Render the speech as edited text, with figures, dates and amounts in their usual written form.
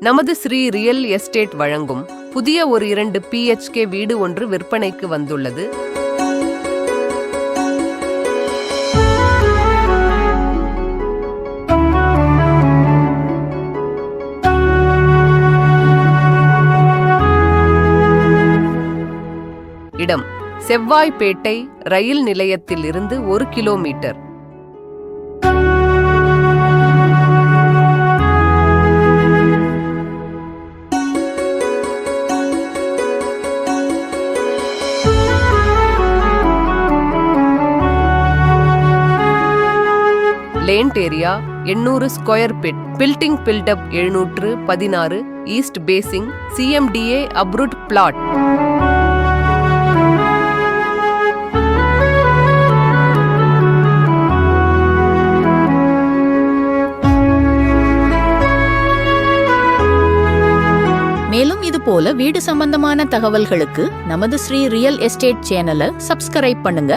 நமது Sri real estate வழங்கும் புதிய ஒரு 2 PHK வீடு ஒன்று விற்பனைக்கு வந்துள்ளது. இடம் செவ்வாய்ப்பேட்டை ரயில் நிலையத்தில் இருந்து 1 kilometre. Land area 800 square feet. Building built up 716. East facing CMDA approved plot. மேலும் இது போல வீடு சம்பந்தமான தகவல்களுக்கு நமது ஸ்ரீ ரியல் எஸ்டேட் சேனலை சப்ஸ்கிரைப் பண்ணுங்க.